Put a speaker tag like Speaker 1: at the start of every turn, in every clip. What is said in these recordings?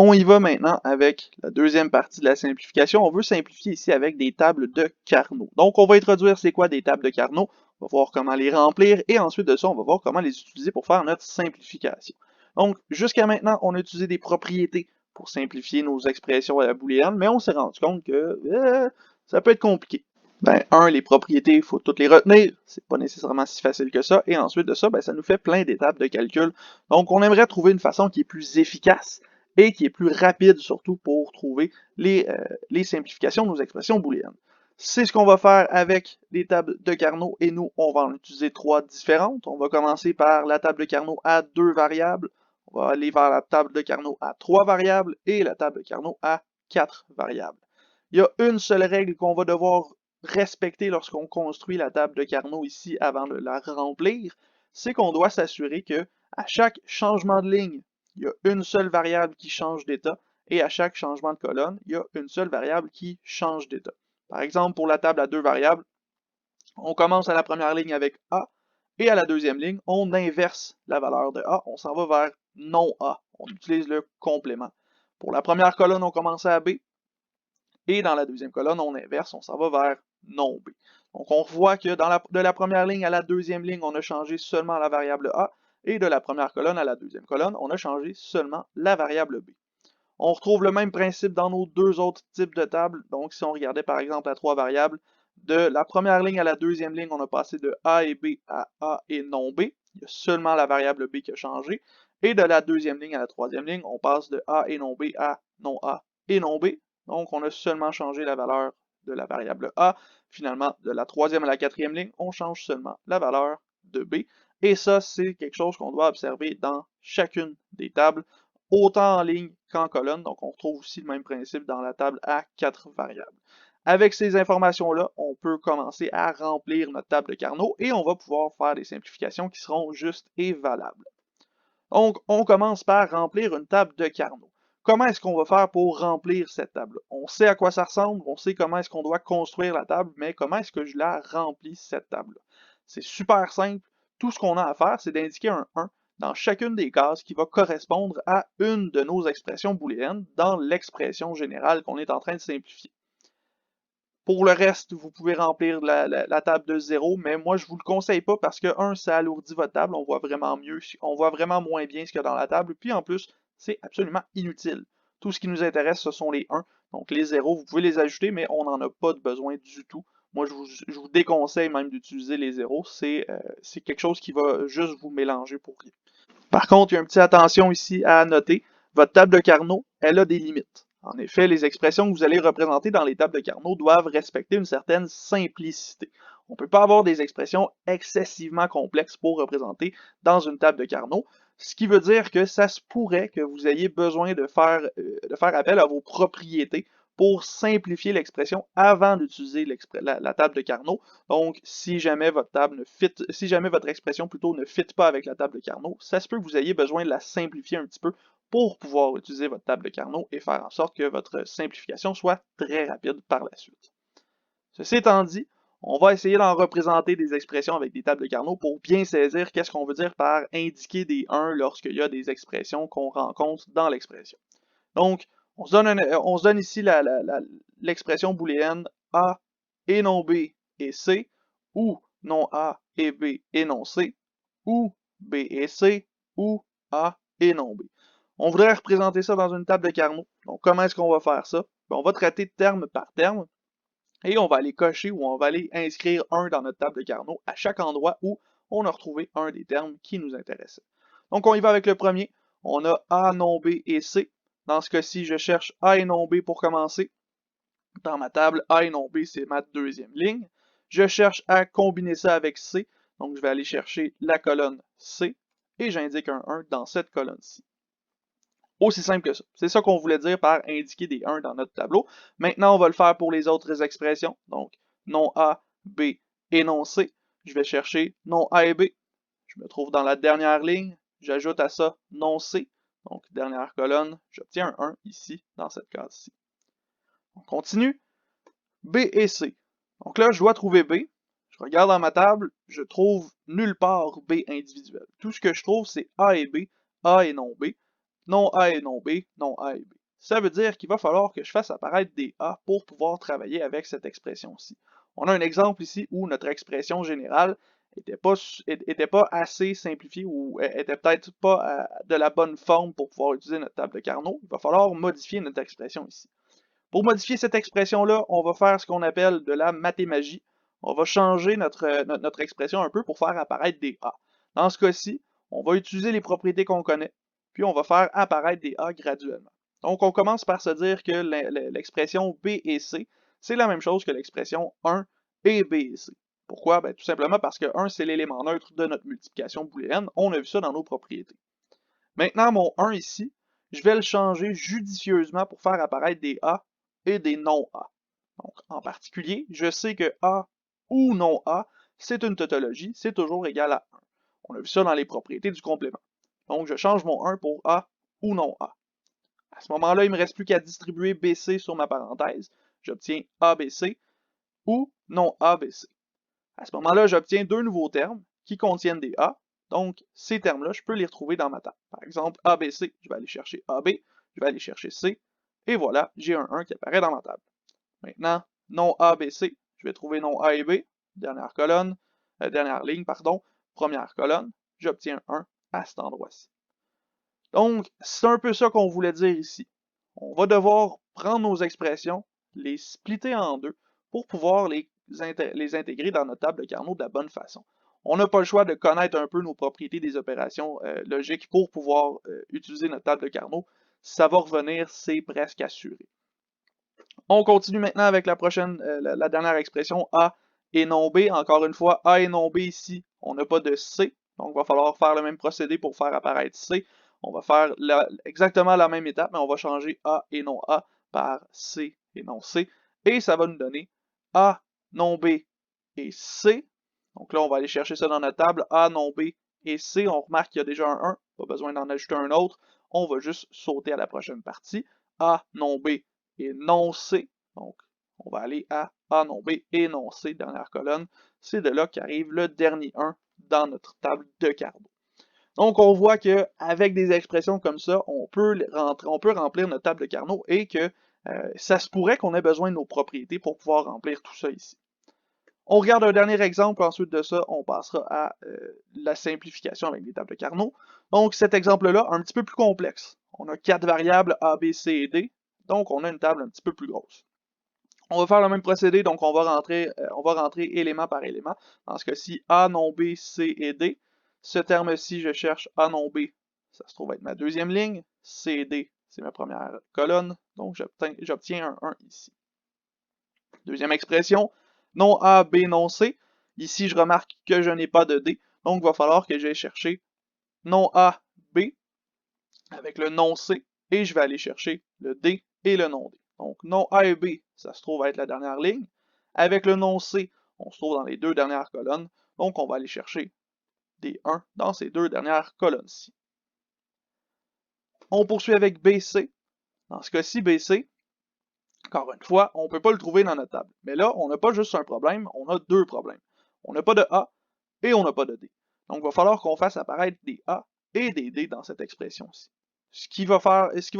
Speaker 1: On y va maintenant avec la deuxième partie de la simplification. On veut simplifier ici avec des tables de Carnot. Donc, on va introduire c'est quoi des tables de Carnot, on va voir comment les remplir et ensuite de ça, on va voir comment les utiliser pour faire notre simplification. Donc, jusqu'à maintenant, on a utilisé des propriétés pour simplifier nos expressions à la booléenne, mais on s'est rendu compte que ça peut être compliqué. Ben, les propriétés, il faut toutes les retenir, c'est pas nécessairement si facile que ça, et ensuite de ça, ben, ça nous fait plein d'étapes de calcul. Donc, on aimerait trouver une façon qui est plus efficace et qui est plus rapide surtout pour trouver les simplifications de nos expressions booléennes. C'est ce qu'on va faire avec les tables de Carnot et nous, on va en utiliser trois différentes. On va commencer par la table de Carnot à 2 variables, on va aller vers la table de Carnot à 3 variables et la table de Carnot à 4 variables. Il y a une seule règle qu'on va devoir respecter lorsqu'on construit la table de Carnot ici avant de la remplir, c'est qu'on doit s'assurer que à chaque changement de ligne, il y a une seule variable qui change d'état, et à chaque changement de colonne, il y a une seule variable qui change d'état. Par exemple, pour la table à 2 variables, on commence à la première ligne avec A, et à la deuxième ligne, on inverse la valeur de A, on s'en va vers non A, on utilise le complément. Pour la première colonne, on commence à B, et dans la deuxième colonne, on inverse, on s'en va vers non B. Donc on voit que de la première ligne à la deuxième ligne, on a changé seulement la variable A, et de la première colonne à la deuxième colonne, on a changé seulement la variable B. On retrouve le même principe dans nos deux autres types de tables. Donc si on regardait par exemple à 3 variables, de la première ligne à la deuxième ligne, on a passé de A et B à A et non B. Il y a seulement la variable B qui a changé. Et de la deuxième ligne à la troisième ligne, on passe de A et non B à non A et non B. Donc on a seulement changé la valeur de la variable A. Finalement, de la troisième à la quatrième ligne, on change seulement la valeur de B. Et ça, c'est quelque chose qu'on doit observer dans chacune des tables, autant en ligne qu'en colonne. Donc on retrouve aussi le même principe dans la table à 4 variables. Avec ces informations-là, on peut commencer à remplir notre table de Carnot et on va pouvoir faire des simplifications qui seront justes et valables. Donc, on commence par remplir une table de Carnot. Comment est-ce qu'on va faire pour remplir cette table? On sait à quoi ça ressemble, on sait comment est-ce qu'on doit construire la table, mais comment est-ce que je la remplis, cette table? C'est super simple. Tout ce qu'on a à faire, c'est d'indiquer un 1 dans chacune des cases qui va correspondre à une de nos expressions booléennes dans l'expression générale qu'on est en train de simplifier. Pour le reste, vous pouvez remplir la table de 0, mais moi je vous le conseille pas parce que ça alourdit votre table, on voit vraiment mieux, on voit vraiment moins bien ce qu'il y a dans la table, puis en plus, c'est absolument inutile. Tout ce qui nous intéresse, ce sont les 1. Donc les 0, vous pouvez les ajouter, mais on n'en a pas de besoin du tout. Moi, je vous déconseille même d'utiliser les 0. C'est quelque chose qui va juste vous mélanger pour rien. Par contre, il y a une petite attention ici à noter. Votre table de Carnot, elle a des limites. En effet, les expressions que vous allez représenter dans les tables de Carnot doivent respecter une certaine simplicité. On ne peut pas avoir des expressions excessivement complexes pour représenter dans une table de Carnot, ce qui veut dire que ça se pourrait que vous ayez besoin de faire appel à vos propriétés pour simplifier l'expression avant d'utiliser la table de Carnot. Donc, si jamais votre expression plutôt ne fit pas avec la table de Carnot, ça se peut que vous ayez besoin de la simplifier un petit peu pour pouvoir utiliser votre table de Carnot et faire en sorte que votre simplification soit très rapide par la suite. Ceci étant dit, on va essayer d'en représenter des expressions avec des tables de Carnot pour bien saisir qu'est-ce qu'on veut dire par indiquer des 1 lorsqu'il y a des expressions qu'on rencontre dans l'expression. Donc, on se donne ici l'expression booléenne A et non B et C, ou non A et B et non C, ou B et C, ou A et non B. On voudrait représenter ça dans une table de Carnot. Donc, comment est-ce qu'on va faire ça? On va traiter terme par terme et on va aller cocher ou on va aller inscrire un dans notre table de Carnot à chaque endroit où on a retrouvé un des termes qui nous intéressait. Donc, on y va avec le premier. On a A, non B et C. Dans ce cas-ci, je cherche A et non B pour commencer. Dans ma table, A et non B, c'est ma deuxième ligne. Je cherche à combiner ça avec C. Donc, je vais aller chercher la colonne C et j'indique un 1 dans cette colonne-ci. Aussi simple que ça. C'est ça qu'on voulait dire par indiquer des 1 dans notre tableau. Maintenant, on va le faire pour les autres expressions. Donc, non A, B et non C. Je vais chercher non A et B. Je me trouve dans la dernière ligne. J'ajoute à ça non C. Donc, dernière colonne, j'obtiens un 1 ici, dans cette case-ci. On continue. B et C. Donc là, je dois trouver B. Je regarde dans ma table, je trouve nulle part B individuel. Tout ce que je trouve, c'est A et B, A et non B. non A et non B, non A et B. Ça veut dire qu'il va falloir que je fasse apparaître des A pour pouvoir travailler avec cette expression-ci. On a un exemple ici où notre expression générale était pas assez simplifiée ou était peut-être pas de la bonne forme pour pouvoir utiliser notre table de Carnot. Il va falloir modifier notre expression ici. Pour modifier cette expression-là, on va faire ce qu'on appelle de la mathémagie. On va changer notre expression un peu pour faire apparaître des A. Dans ce cas-ci, on va utiliser les propriétés qu'on connaît, puis on va faire apparaître des A graduellement. Donc, on commence par se dire que l'expression B et C, c'est la même chose que l'expression 1 et B et C. Pourquoi? Ben, tout simplement parce que 1, c'est l'élément neutre de notre multiplication booléenne. On a vu ça dans nos propriétés. Maintenant, mon 1 ici, je vais le changer judicieusement pour faire apparaître des A et des non-A. Donc, en particulier, je sais que A ou non-A, c'est une tautologie, c'est toujours égal à 1. On a vu ça dans les propriétés du complément. Donc, je change mon 1 pour A ou non-A. À ce moment-là, il ne me reste plus qu'à distribuer BC sur ma parenthèse. J'obtiens ABC ou non-ABC. À ce moment-là, j'obtiens deux nouveaux termes qui contiennent des A. Donc, ces termes-là, je peux les retrouver dans ma table. Par exemple, ABC, je vais aller chercher AB, je vais aller chercher C, et voilà, j'ai un 1 qui apparaît dans ma table. Maintenant, non ABC, je vais trouver non A et B, dernière colonne, dernière ligne, pardon, première colonne, j'obtiens un 1 à cet endroit-ci. Donc, c'est un peu ça qu'on voulait dire ici. On va devoir prendre nos expressions, les splitter en deux, pour pouvoir les intégrer dans notre table de Carnot de la bonne façon. On n'a pas le choix de connaître un peu nos propriétés des opérations logiques pour pouvoir utiliser notre table de Carnot. Ça va revenir, c'est presque assuré. On continue maintenant avec la dernière expression A et non B. Encore une fois, A et non B ici, on n'a pas de C. Donc, il va falloir faire le même procédé pour faire apparaître C. On va faire exactement la même étape, mais on va changer A et non A par C et non C. Et ça va nous donner A, non B et C. Donc là, on va aller chercher ça dans notre table. A, non B et C. On remarque qu'il y a déjà un 1. Pas besoin d'en ajouter un autre. On va juste sauter à la prochaine partie. A, non B et non C. Donc, on va aller à A, non B et non C, dernière colonne. C'est de là qu'arrive le dernier 1 dans notre table de Carnot. Donc, on voit qu'avec des expressions comme ça, on peut remplir notre table de Carnot et que ça se pourrait qu'on ait besoin de nos propriétés pour pouvoir remplir tout ça ici. On regarde un dernier exemple, ensuite de ça, on passera à la simplification avec des tables de Carnot. Donc, cet exemple-là, un petit peu plus complexe. On a 4 variables A, B, C et D, donc on a une table un petit peu plus grosse. On va faire le même procédé, donc on va rentrer élément par élément. Dans ce cas-ci, A, non B, C et D. Ce terme-ci, je cherche A, non B, ça se trouve être ma deuxième ligne. C et D, c'est ma première colonne, donc j'obtiens un 1 ici. Deuxième expression, non A, B, non C. Ici, je remarque que je n'ai pas de D, donc il va falloir que j'aille chercher non A, B, avec le non C, et je vais aller chercher le D et le non D. Donc, non A et B, ça se trouve être la dernière ligne. Avec le non C, on se trouve dans les deux dernières colonnes. Donc, on va aller chercher des 1 dans ces deux dernières colonnes-ci. On poursuit avec BC. Dans ce cas-ci, BC, encore une fois, on ne peut pas le trouver dans notre table. Mais là, on n'a pas juste un problème, on a deux problèmes. On n'a pas de A et on n'a pas de D. Donc, il va falloir qu'on fasse apparaître des A et des D dans cette expression-ci. Ce qu'il va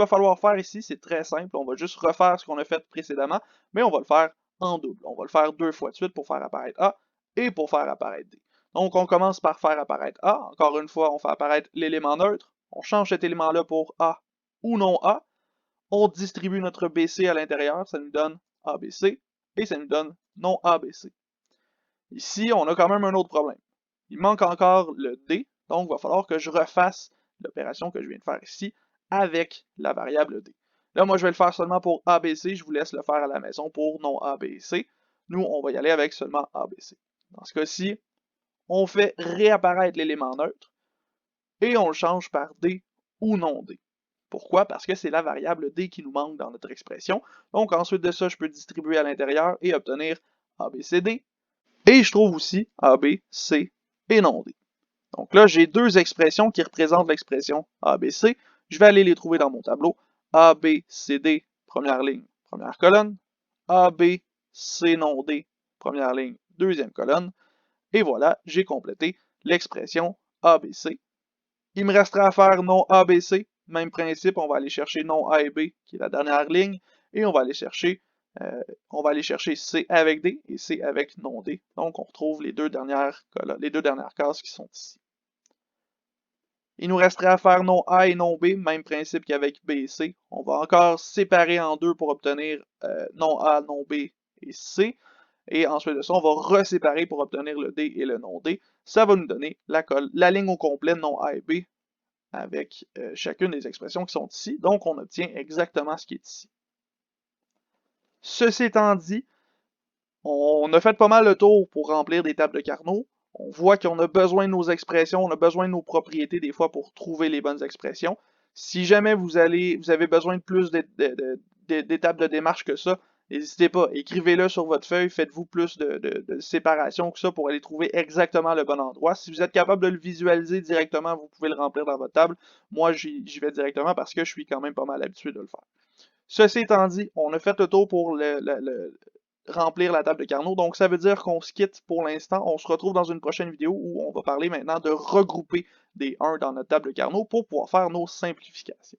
Speaker 1: falloir faire ici, c'est très simple. On va juste refaire ce qu'on a fait précédemment, mais on va le faire en double. On va le faire deux fois de suite pour faire apparaître A et pour faire apparaître D. Donc, on commence par faire apparaître A. Encore une fois, on fait apparaître l'élément neutre. On change cet élément-là pour A ou non A. On distribue notre BC à l'intérieur. Ça nous donne ABC et ça nous donne non ABC. Ici, on a quand même un autre problème. Il manque encore le D, donc il va falloir que je refasse l'opération que je viens de faire ici avec la variable D. Là, moi, je vais le faire seulement pour ABC, je vous laisse le faire à la maison pour non ABC. Nous, on va y aller avec seulement ABC. Dans ce cas-ci, on fait réapparaître l'élément neutre et on le change par D ou non D. Pourquoi? Parce que c'est la variable D qui nous manque dans notre expression. Donc, ensuite de ça, je peux distribuer à l'intérieur et obtenir ABCD. Et je trouve aussi AB, C et non D. Donc là, j'ai deux expressions qui représentent l'expression ABC. Je vais aller les trouver dans mon tableau. AB, CD, première ligne, première colonne. AB, C non D, première ligne, deuxième colonne. Et voilà, j'ai complété l'expression ABC. Il me restera à faire non ABC, même principe, on va aller chercher nom A et B, qui est la dernière ligne, et on va aller chercher C avec D et C avec non D. Donc, on retrouve les deux dernières cases qui sont ici. Il nous resterait à faire non A et non B, même principe qu'avec B et C. On va encore séparer en deux pour obtenir non A, non B et C. Et ensuite de ça, on va reséparer pour obtenir le D et le non D. Ça va nous donner la ligne au complet non A et B avec chacune des expressions qui sont ici. Donc, on obtient exactement ce qui est ici. Ceci étant dit, on a fait pas mal le tour pour remplir des tables de Carnot. On voit qu'on a besoin de nos expressions, on a besoin de nos propriétés des fois pour trouver les bonnes expressions. Si jamais vous avez besoin de plus d'étapes de démarche que ça, n'hésitez pas, écrivez-le sur votre feuille, faites-vous plus de séparation que ça pour aller trouver exactement le bon endroit. Si vous êtes capable de le visualiser directement, vous pouvez le remplir dans votre table. Moi, j'y vais directement parce que je suis quand même pas mal habitué de le faire. Ceci étant dit, on a fait le tour pour remplir la table de Carnot. Donc, ça veut dire qu'on se quitte pour l'instant. On se retrouve dans une prochaine vidéo où on va parler maintenant de regrouper des 1 dans notre table de Carnot pour pouvoir faire nos simplifications.